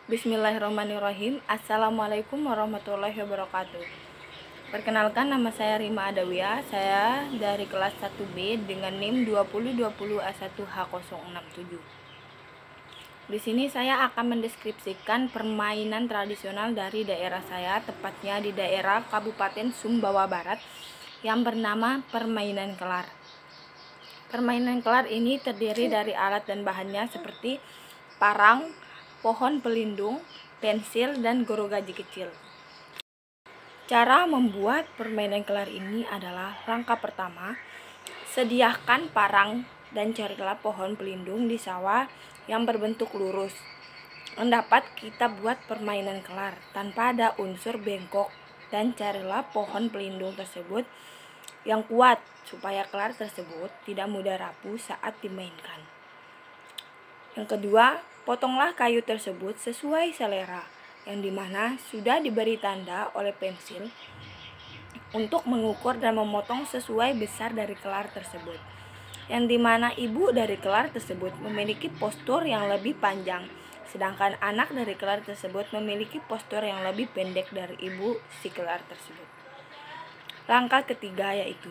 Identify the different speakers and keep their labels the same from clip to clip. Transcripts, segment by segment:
Speaker 1: Bismillahirrahmanirrahim. Assalamualaikum warahmatullahi wabarakatuh. Perkenalkan, nama saya Rima Adawiyah. Saya dari kelas 1B dengan NIM 2020A1H067. Di sini saya akan mendeskripsikan permainan tradisional dari daerah saya, tepatnya di daerah Kabupaten Sumbawa Barat, yang bernama permainan kelar. Permainan kelar ini terdiri dari alat dan bahannya seperti parang, pohon pelindung, pensil, dan gergaji kecil. Cara membuat permainan kelar ini adalah: langkah pertama, sediakan parang dan carilah pohon pelindung di sawah yang berbentuk lurus. Mendapat kita buat permainan kelar tanpa ada unsur bengkok, dan carilah pohon pelindung tersebut yang kuat supaya kelar tersebut tidak mudah rapuh saat dimainkan. Yang kedua, potonglah kayu tersebut sesuai selera, yang dimana sudah diberi tanda oleh pensil untuk mengukur dan memotong sesuai besar dari kelar tersebut, yang dimana ibu dari kelar tersebut memiliki postur yang lebih panjang, sedangkan anak dari kelar tersebut memiliki postur yang lebih pendek dari ibu si kelar tersebut. Langkah ketiga yaitu,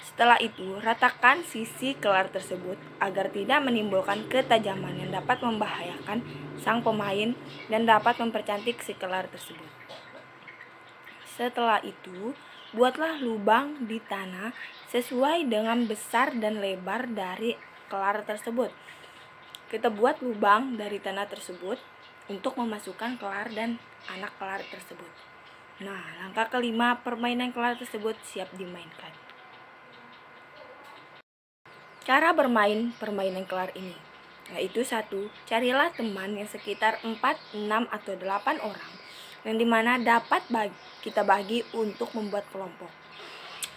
Speaker 1: setelah itu ratakan sisi kelar tersebut agar tidak menimbulkan ketajaman yang dapat membahayakan sang pemain dan dapat mempercantik si kelar tersebut. Setelah itu, buatlah lubang di tanah sesuai dengan besar dan lebar dari kelar tersebut. Kita buat lubang dari tanah tersebut untuk memasukkan kelar dan anak kelar tersebut. Nah, langkah kelima, permainan kelar tersebut siap dimainkan. Cara bermain permainan kelar ini yaitu: 1. Carilah teman yang sekitar 4, 6, atau 8 orang, yang dimana dapat kita bagi untuk membuat kelompok.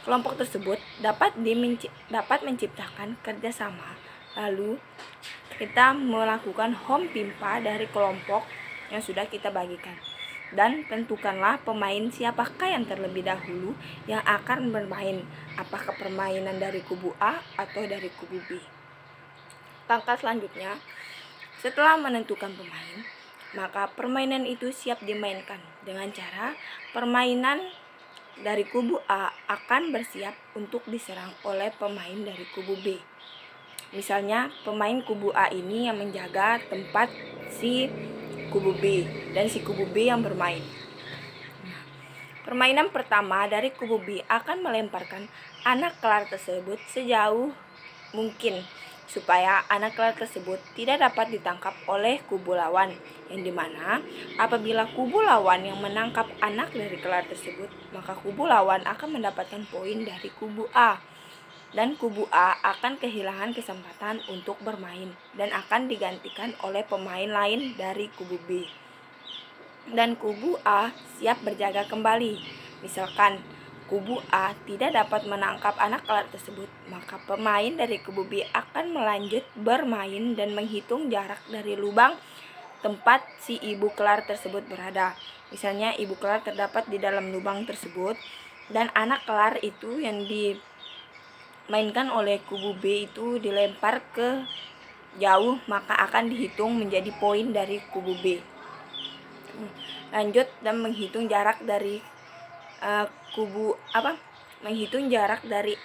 Speaker 1: Kelompok tersebut dapat menciptakan kerjasama. Lalu kita melakukan home pimpa dari kelompok yang sudah kita bagikan. Dan tentukanlah pemain siapakah yang terlebih dahulu yang akan bermain, apakah permainan dari kubu A atau dari kubu B. Langkah selanjutnya, setelah menentukan pemain, maka permainan itu siap dimainkan dengan cara permainan dari kubu A akan bersiap untuk diserang oleh pemain dari kubu B. Misalnya pemain kubu A ini yang menjaga tempat si kubu B dan si kubu B yang bermain. Permainan pertama dari kubu B akan melemparkan anak kelar tersebut sejauh mungkin supaya anak kelar tersebut tidak dapat ditangkap oleh kubu lawan, yang dimana apabila kubu lawan yang menangkap anak dari kelar tersebut, maka kubu lawan akan mendapatkan poin dari kubu A, dan kubu A akan kehilangan kesempatan untuk bermain dan akan digantikan oleh pemain lain dari kubu B. Dan kubu A siap berjaga kembali. Misalkan kubu A tidak dapat menangkap anak kelar tersebut, maka pemain dari kubu B akan melanjut bermain dan menghitung jarak dari lubang tempat si ibu kelar tersebut berada. Misalnya ibu kelar terdapat di dalam lubang tersebut, dan anak kelar itu yang dimainkan oleh kubu B itu dilempar ke jauh, maka akan dihitung menjadi poin dari kubu B. Lanjut dan menghitung jarak dari menghitung jarak dari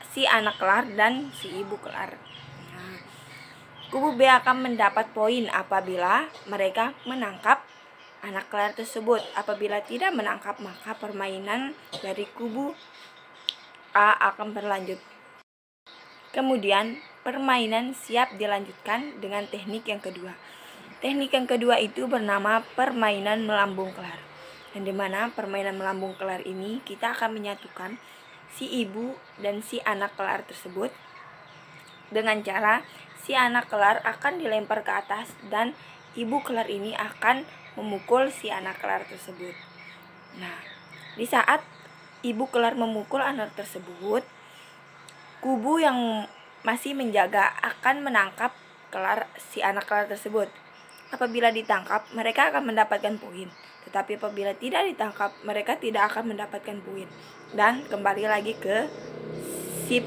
Speaker 1: si anak kelar dan si ibu kelar. Nah, kubu B akan mendapat poin apabila mereka menangkap anak kelar tersebut. Apabila tidak menangkap, maka permainan dari kubu A akan berlanjut. Kemudian permainan siap dilanjutkan dengan teknik yang kedua. Teknik yang kedua itu bernama permainan melambung kelar, yang dimana permainan melambung kelar ini kita akan menyatukan si ibu dan si anak kelar tersebut dengan cara si anak kelar akan dilempar ke atas dan ibu kelar ini akan memukul si anak kelar tersebut. Nah, di saat ibu kelar memukul anak tersebut, kubu yang masih menjaga akan menangkap si anak kelar tersebut. Apabila ditangkap, mereka akan mendapatkan poin. Tetapi apabila tidak ditangkap, mereka tidak akan mendapatkan poin. Dan kembali lagi ke si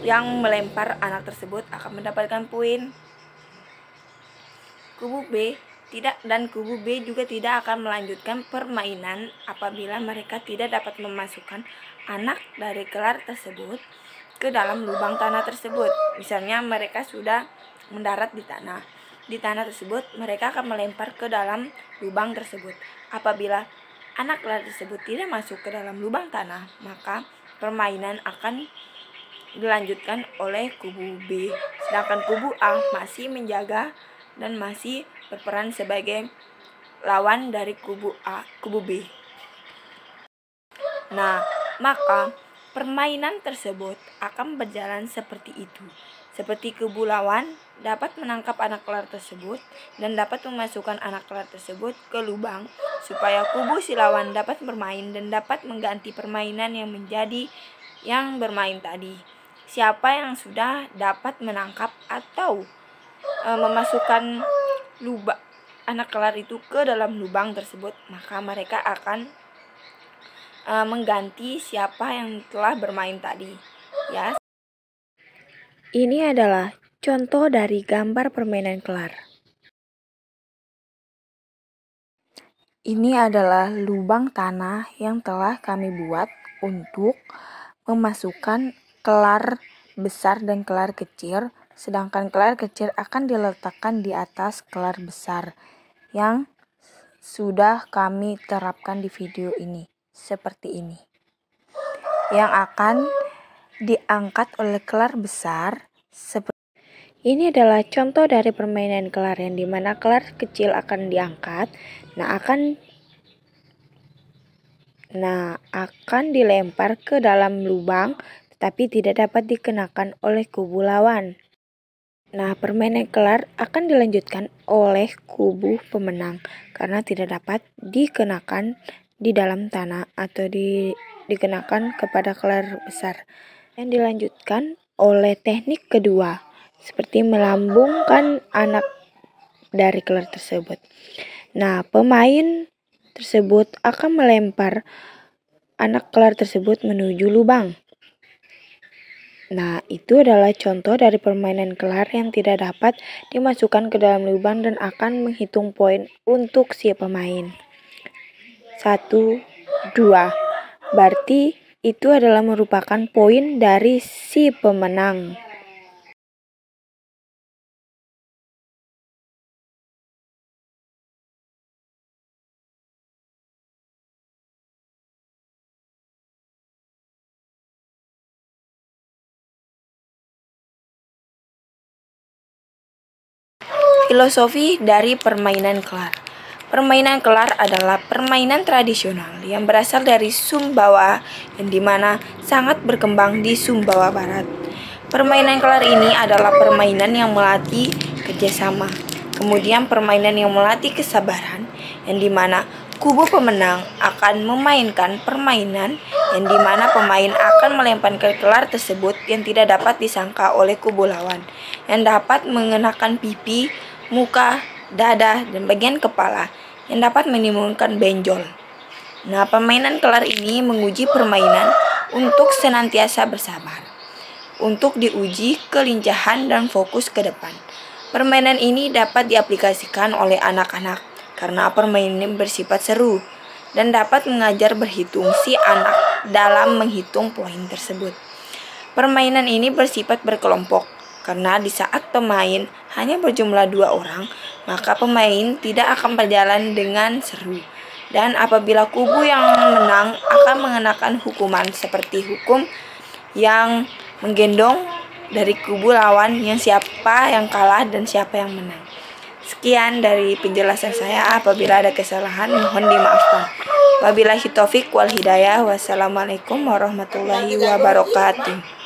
Speaker 1: yang melempar anak tersebut akan mendapatkan poin. kubu B juga tidak akan melanjutkan permainan apabila mereka tidak dapat memasukkan anak dari kelar tersebut ke dalam lubang tanah tersebut. Misalnya mereka sudah mendarat di tanah. Di tanah tersebut mereka akan melempar ke dalam lubang tersebut. Apabila anak kelar tersebut tidak masuk ke dalam lubang tanah, maka permainan akan dilanjutkan oleh kubu B. Sedangkan kubu A masih menjaga dan masih berperan sebagai lawan dari kubu B. Nah, maka permainan tersebut akan berjalan seperti itu. Seperti kubu lawan dapat menangkap anak kelar tersebut dan dapat memasukkan anak kelar tersebut ke lubang supaya kubu si lawan dapat bermain dan dapat mengganti permainan yang bermain tadi. Siapa yang sudah dapat menangkap atau memasukkan anak kelar itu ke dalam lubang tersebut, maka mereka akan mengganti siapa yang telah bermain tadi. Ya. Ini adalah contoh dari gambar permainan kelar. Ini adalah lubang tanah yang telah kami buat untuk memasukkan kelar besar dan kelar kecil, sedangkan kelar kecil akan diletakkan di atas kelar besar yang sudah kami terapkan di video ini, seperti ini. Yang akan diangkat oleh kelar besar. Ini adalah contoh dari permainan kelar yang dimana kelar kecil akan diangkat, akan dilempar ke dalam lubang, tetapi tidak dapat dikenakan oleh kubu lawan. Nah, permainan kelar akan dilanjutkan oleh kubu pemenang karena tidak dapat dikenakan di dalam tanah atau dikenakan kepada kelar besar. Yang dilanjutkan oleh teknik kedua, seperti melambungkan anak dari kelar tersebut. Nah, pemain tersebut akan melempar anak kelar tersebut menuju lubang. Nah, itu adalah contoh dari permainan kelar yang tidak dapat dimasukkan ke dalam lubang dan akan menghitung poin untuk si pemain. 1, 2. Berarti itu adalah merupakan poin dari si pemenang. Filosofi dari permainan kelar. Permainan kelar adalah permainan tradisional yang berasal dari Sumbawa yang dimana sangat berkembang di Sumbawa Barat. Permainan kelar ini adalah permainan yang melatih kerjasama, kemudian permainan yang melatih kesabaran, yang dimana kubu pemenang akan memainkan permainan yang dimana pemain akan melemparkan kelar tersebut yang tidak dapat disangka oleh kubu lawan, yang dapat mengenakan pipi, muka, dada, dan bagian kepala yang dapat menimbulkan benjol. Nah, permainan kelar ini menguji permainan untuk senantiasa bersabar, untuk diuji kelincahan dan fokus ke depan. Permainan ini dapat diaplikasikan oleh anak-anak karena permainan ini bersifat seru dan dapat mengajar berhitung si anak dalam menghitung poin tersebut. Permainan ini bersifat berkelompok karena di saat pemain hanya berjumlah 2 orang, maka pemain tidak akan berjalan dengan seru. Dan apabila kubu yang menang akan mengenakan hukuman seperti hukum yang menggendong dari kubu lawan yang siapa yang kalah dan siapa yang menang. Sekian dari penjelasan saya, apabila ada kesalahan mohon dimaafkan. Wabillahi taufik wal hidayah. Wassalamualaikum warahmatullahi wabarakatuh.